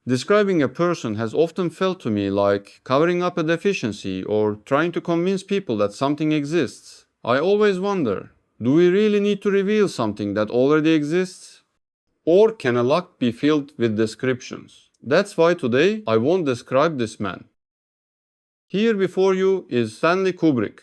Describing a person has often felt to me like covering up a deficiency or trying to convince people that something exists. I always wonder, do we really need to reveal something that already exists? Or can a lock be filled with descriptions? That's why today I won't describe this man. Here before you is Stanley Kubrick.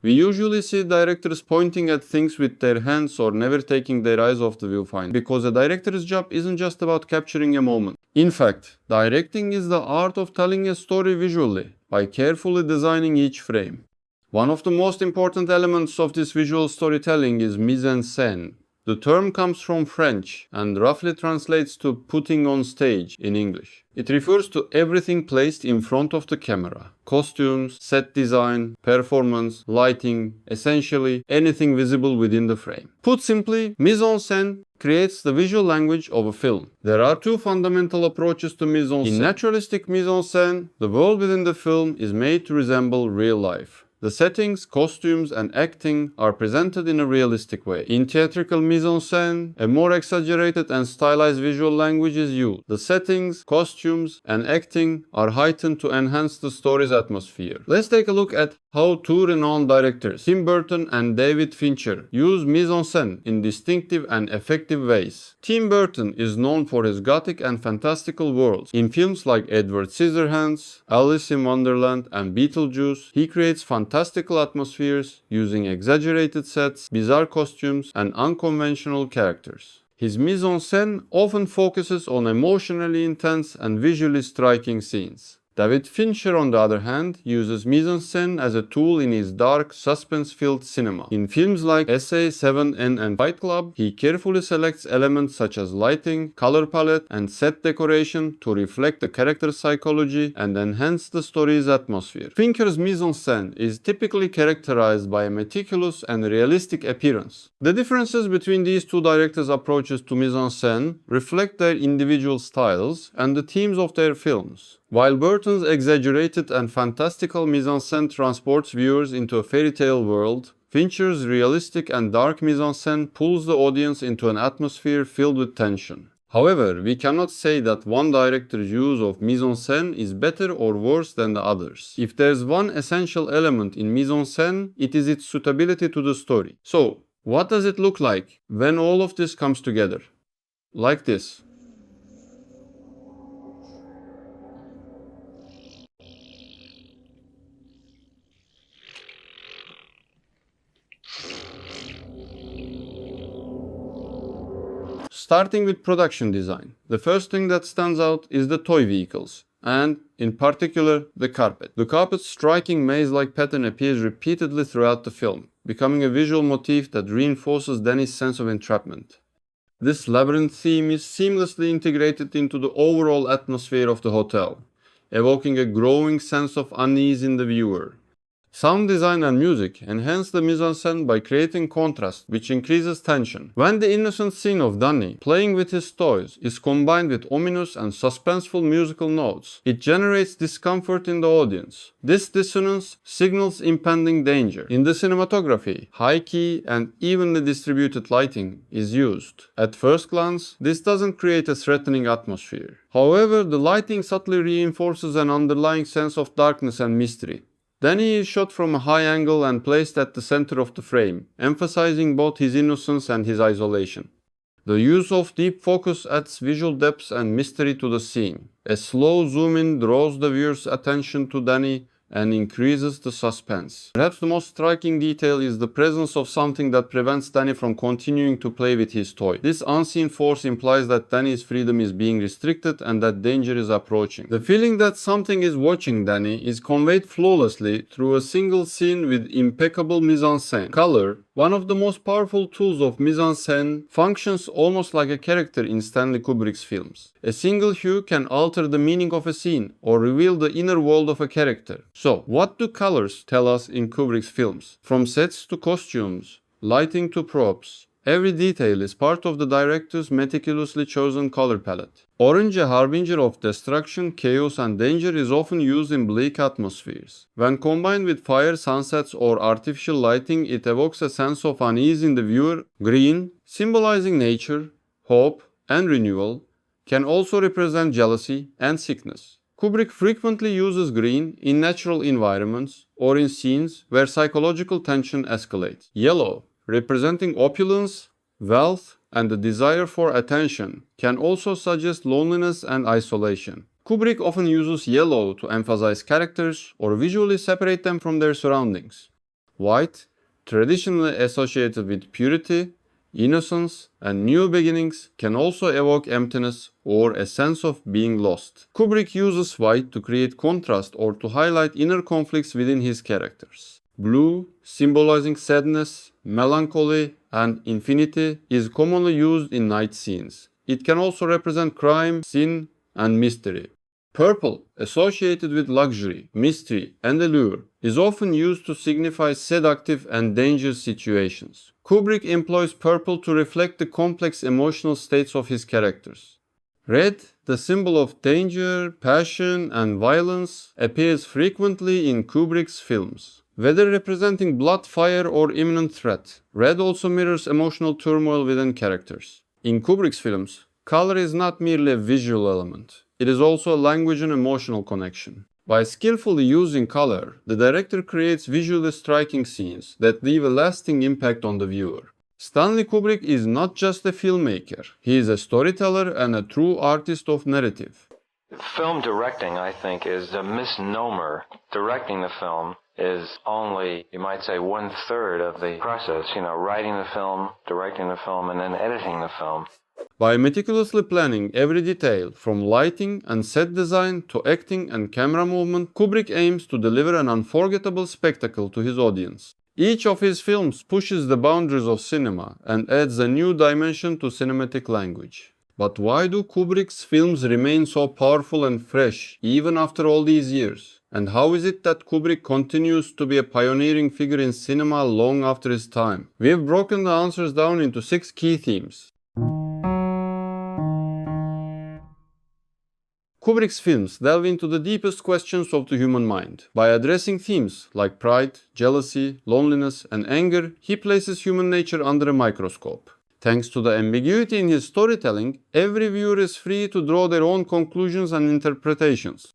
We usually see directors pointing at things with their hands or never taking their eyes off the viewfinder, because a director's job isn't just about capturing a moment. In fact, directing is the art of telling a story visually, by carefully designing each frame. One of the most important elements of this visual storytelling is mise-en-scène. The term comes from French and roughly translates to putting on stage in English. It refers to everything placed in front of the camera. Costumes, set design, performance, lighting, essentially anything visible within the frame. Put simply, mise-en-scène creates the visual language of a film. There are two fundamental approaches to mise-en-scène. In naturalistic mise-en-scène, the world within the film is made to resemble real life. The settings, costumes, and acting are presented in a realistic way. In theatrical mise-en-scène, a more exaggerated and stylized visual language is used. The settings, costumes, and acting are heightened to enhance the story's atmosphere. Let's take a look at how two renowned directors, Tim Burton and David Fincher, use mise-en-scène in distinctive and effective ways. Tim Burton is known for his gothic and fantastical worlds. In films like Edward Scissorhands, Alice in Wonderland, and Beetlejuice, he creates fantastical atmospheres using exaggerated sets, bizarre costumes, and unconventional characters. His mise-en-scène often focuses on emotionally intense and visually striking scenes. David Fincher, on the other hand, uses mise-en-scène as a tool in his dark, suspense-filled cinema. In films like SA7N and Fight Club, he carefully selects elements such as lighting, color palette, and set decoration to reflect the character's psychology and enhance the story's atmosphere. Fincher's mise-en-scène is typically characterized by a meticulous and realistic appearance. The differences between these two directors' approaches to mise-en-scène reflect their individual styles and the themes of their films. While Burton's exaggerated and fantastical mise-en-scène transports viewers into a fairy tale world, Fincher's realistic and dark mise-en-scène pulls the audience into an atmosphere filled with tension. However, we cannot say that one director's use of mise-en-scène is better or worse than the others. If there's one essential element in mise-en-scène, it is its suitability to the story. So, what does it look like when all of this comes together? Like this. Starting with production design, the first thing that stands out is the toy vehicles, and, in particular, the carpet. The carpet's striking maze-like pattern appears repeatedly throughout the film, becoming a visual motif that reinforces Danny's sense of entrapment. This labyrinth theme is seamlessly integrated into the overall atmosphere of the hotel, evoking a growing sense of unease in the viewer. Sound design and music enhance the mise-en-scène by creating contrast, which increases tension. When the innocent scene of Danny playing with his toys is combined with ominous and suspenseful musical notes, it generates discomfort in the audience. This dissonance signals impending danger. In the cinematography, high-key and evenly distributed lighting is used. At first glance, this doesn't create a threatening atmosphere. However, the lighting subtly reinforces an underlying sense of darkness and mystery. Danny is shot from a high angle and placed at the center of the frame, emphasizing both his innocence and his isolation. The use of deep focus adds visual depth and mystery to the scene. A slow zoom-in draws the viewer's attention to Danny and increases the suspense. Perhaps the most striking detail is the presence of something that prevents Danny from continuing to play with his toy. This unseen force implies that Danny's freedom is being restricted and that danger is approaching. The feeling that something is watching Danny is conveyed flawlessly through a single scene with impeccable mise-en-scène. Color, one of the most powerful tools of mise-en-scène, functions almost like a character in Stanley Kubrick's films. A single hue can alter the meaning of a scene or reveal the inner world of a character. So, what do colors tell us in Kubrick's films? From sets to costumes, lighting to props, Every detail is part of the director's meticulously chosen color palette. Orange, a harbinger of destruction, chaos, and danger, is often used in bleak atmospheres. When combined with fire, sunsets, or artificial lighting, it evokes a sense of unease in the viewer. Green, symbolizing nature, hope, and renewal, can also represent jealousy and sickness. Kubrick frequently uses green in natural environments or in scenes where psychological tension escalates. Yellow, representing opulence, wealth, and the desire for attention, can also suggest loneliness and isolation. Kubrick often uses yellow to emphasize characters or visually separate them from their surroundings. White, traditionally associated with purity, innocence, and new beginnings, can also evoke emptiness or a sense of being lost. Kubrick uses white to create contrast or to highlight inner conflicts within his characters. Blue, symbolizing sadness, melancholy, and infinity, is commonly used in night scenes. It can also represent crime, sin, and mystery. Purple, associated with luxury, mystery, and allure, is often used to signify seductive and dangerous situations. Kubrick employs purple to reflect the complex emotional states of his characters. Red, the symbol of danger, passion, and violence, appears frequently in Kubrick's films. Whether representing blood, fire, or imminent threat, red also mirrors emotional turmoil within characters. In Kubrick's films, color is not merely a visual element. It is also a language and emotional connection. By skillfully using color, the director creates visually striking scenes that leave a lasting impact on the viewer. Stanley Kubrick is not just a filmmaker. He is a storyteller and a true artist of narrative. Film directing, I think, is a misnomer. Directing the film is only, you might say, 1/3 of the process. Writing the film, directing the film, and then editing the film. By meticulously planning every detail, from lighting and set design to acting and camera movement, Kubrick aims to deliver an unforgettable spectacle to his audience. Each of his films pushes the boundaries of cinema and adds a new dimension to cinematic language. But why do Kubrick's films remain so powerful and fresh, even after all these years? And how is it that Kubrick continues to be a pioneering figure in cinema long after his time? We've broken the answers down into 6 key themes. Kubrick's films delve into the deepest questions of the human mind. By addressing themes like pride, jealousy, loneliness, and anger, he places human nature under a microscope. Thanks to the ambiguity in his storytelling, every viewer is free to draw their own conclusions and interpretations.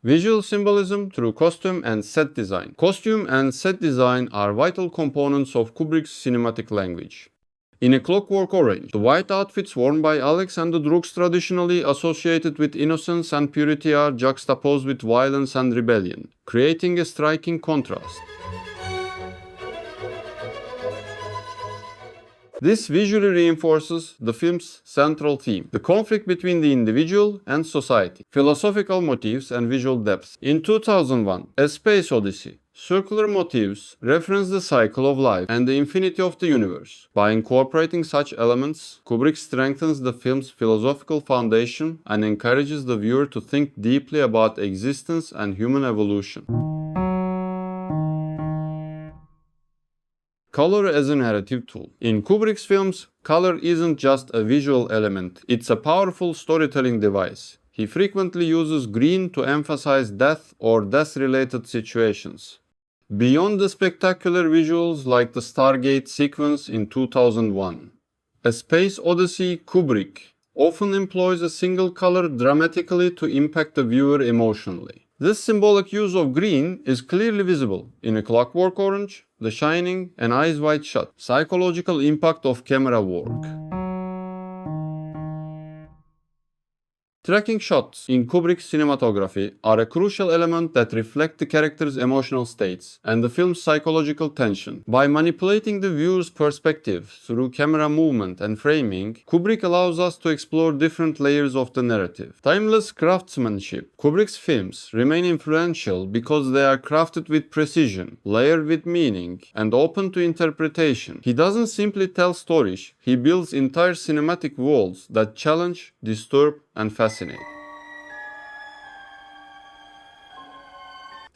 Visual symbolism through costume and set design. Costume and set design are vital components of Kubrick's cinematic language. In A Clockwork Orange, the white outfits worn by Alex and the Droogs, traditionally associated with innocence and purity, are juxtaposed with violence and rebellion, creating a striking contrast. This visually reinforces the film's central theme, the conflict between the individual and society, philosophical motifs and visual depth. In 2001, A Space Odyssey, circular motifs reference the cycle of life and the infinity of the universe. By incorporating such elements, Kubrick strengthens the film's philosophical foundation and encourages the viewer to think deeply about existence and human evolution. Color as a narrative tool. In Kubrick's films, color isn't just a visual element, it's a powerful storytelling device. He frequently uses green to emphasize death or death-related situations. Beyond the spectacular visuals like the Stargate sequence in 2001, A Space Odyssey, Kubrick often employs a single color dramatically to impact the viewer emotionally. This symbolic use of green is clearly visible in A Clockwork Orange, The Shining, and Eyes Wide Shut. Psychological impact of camera work. Tracking shots in Kubrick's cinematography are a crucial element that reflect the character's emotional states and the film's psychological tension. By manipulating the viewer's perspective through camera movement and framing, Kubrick allows us to explore different layers of the narrative. Timeless craftsmanship. Kubrick's films remain influential because they are crafted with precision, layered with meaning, and open to interpretation. He doesn't simply tell stories, he builds entire cinematic worlds that challenge, disturb, and fascinate.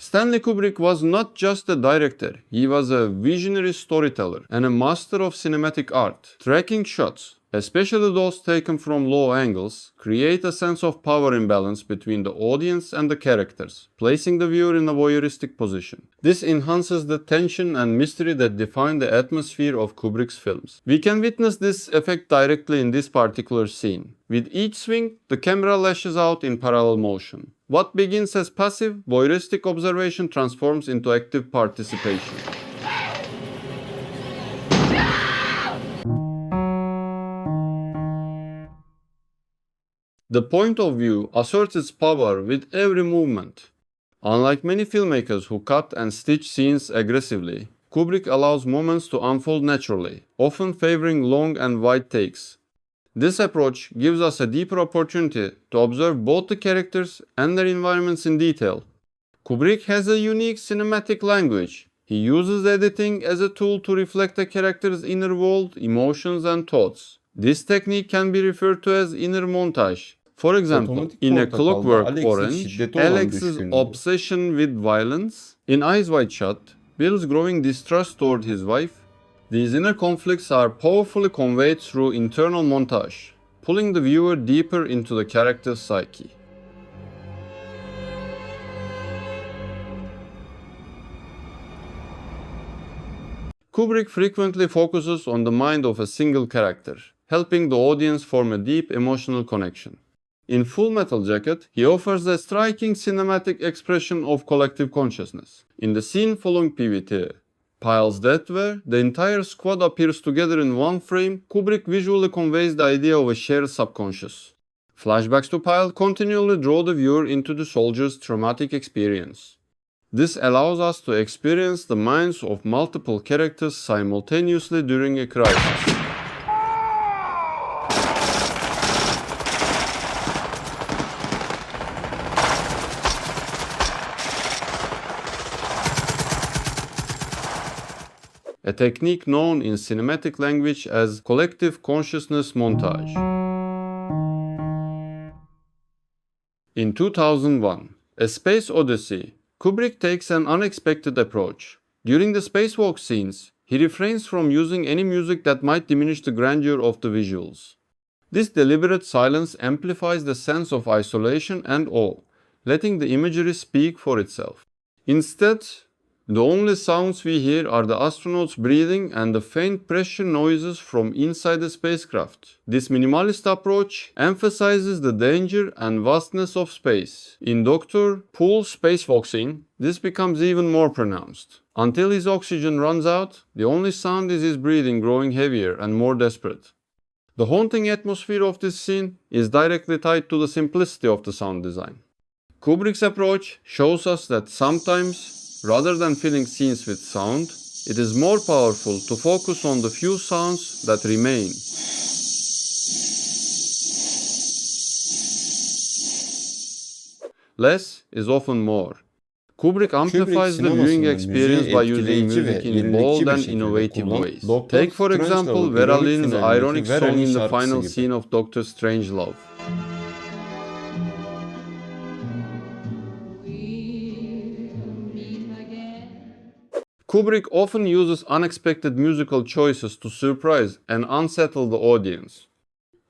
Stanley Kubrick was not just a director, he was a visionary storyteller and a master of cinematic art. Tracking shots, especially those taken from low angles, create a sense of power imbalance between the audience and the characters, placing the viewer in a voyeuristic position. This enhances the tension and mystery that define the atmosphere of Kubrick's films. We can witness this effect directly in this particular scene. With each swing, the camera lashes out in parallel motion. What begins as passive, voyeuristic observation transforms into active participation. The point of view asserts its power with every movement. Unlike many filmmakers who cut and stitch scenes aggressively, Kubrick allows moments to unfold naturally, often favoring long and wide takes. This approach gives us a deeper opportunity to observe both the characters and their environments in detail. Kubrick has a unique cinematic language. He uses editing as a tool to reflect a character's inner world, emotions, and thoughts. This technique can be referred to as inner montage. For example, in A Clockwork Orange, Alex's obsession with violence, in Eyes Wide Shut, Bill's growing distrust toward his wife. These inner conflicts are powerfully conveyed through internal montage, pulling the viewer deeper into the character's psyche. Kubrick frequently focuses on the mind of a single character, helping the audience form a deep emotional connection. In Full Metal Jacket, he offers a striking cinematic expression of collective consciousness. In the scene following PVT, Pyle's death, where the entire squad appears together in one frame, Kubrick visually conveys the idea of a shared subconscious. Flashbacks to Pyle continually draw the viewer into the soldier's traumatic experience. This allows us to experience the minds of multiple characters simultaneously during a crisis. A technique known in cinematic language as collective consciousness montage. In 2001, A Space Odyssey, Kubrick takes an unexpected approach. During the spacewalk scenes, he refrains from using any music that might diminish the grandeur of the visuals. This deliberate silence amplifies the sense of isolation and awe, letting the imagery speak for itself. Instead, the only sounds we hear are the astronauts breathing and the faint pressure noises from inside the spacecraft. This minimalist approach emphasizes the danger and vastness of space. In Dr. Poole's spacewalk scene, this becomes even more pronounced. Until his oxygen runs out, the only sound is his breathing growing heavier and more desperate. The haunting atmosphere of this scene is directly tied to the simplicity of the sound design. Kubrick's approach shows us that sometimes, rather than filling scenes with sound, it is more powerful to focus on the few sounds that remain. Less is often more. Kubrick amplifies the viewing experience by using music in bold and innovative ways. Take for example Vera Lynn's ironic song in the final scene of Doctor Strangelove. Kubrick often uses unexpected musical choices to surprise and unsettle the audience.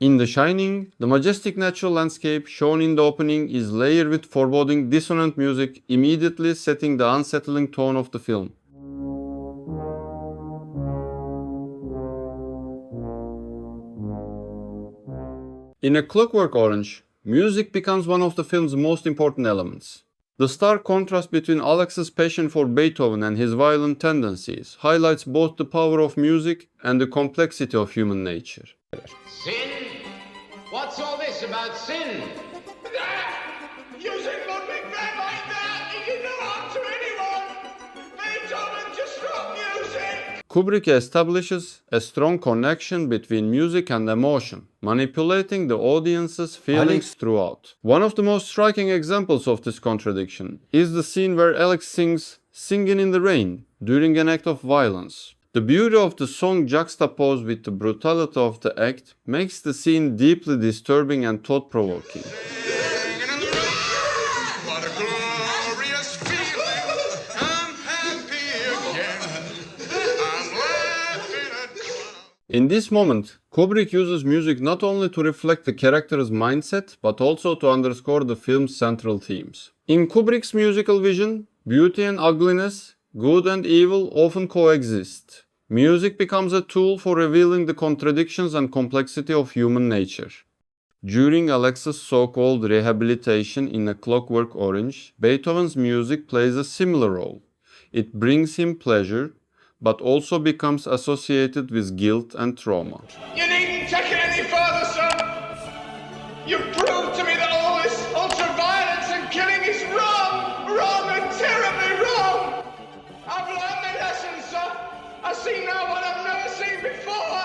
In The Shining, the majestic natural landscape shown in the opening is layered with foreboding, dissonant music, immediately setting the unsettling tone of the film. In A Clockwork Orange, music becomes one of the film's most important elements. The stark contrast between Alex's passion for Beethoven and his violent tendencies highlights both the power of music and the complexity of human nature. Sin? What's all this about sin? Using Ludwig van like that, he did no harm to anyone. Beethoven just wrote music. Kubrick establishes a strong connection between music and emotion, manipulating the audience's feelings throughout. One of the most striking examples of this contradiction is the scene where Alex sings "Singing in the Rain" during an act of violence. The beauty of the song juxtaposed with the brutality of the act makes the scene deeply disturbing and thought-provoking. What a glorious feeling. In this moment, Kubrick uses music not only to reflect the character's mindset, but also to underscore the film's central themes. In Kubrick's musical vision, beauty and ugliness, good and evil often coexist. Music becomes a tool for revealing the contradictions and complexity of human nature. During Alex's so-called rehabilitation in A Clockwork Orange, Beethoven's music plays a similar role. It brings him pleasure, but also becomes associated with guilt and trauma. You needn't take it any further, son. You've proved to me that all this ultra-violence and killing is wrong. Wrong and terribly wrong. I've learned my lesson, son. I see now what I've never seen before.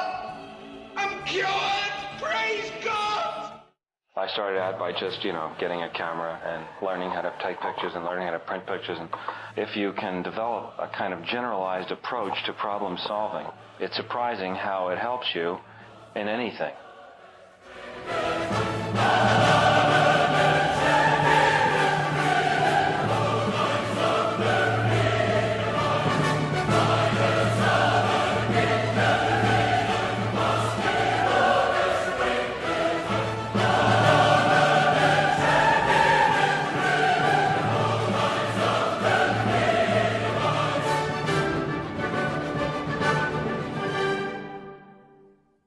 I'm cured. Praise God. I started out by just, getting a camera and learning how to take pictures and learning how to print pictures. And if you can develop a kind of generalized approach to problem solving, it's surprising how it helps you in anything.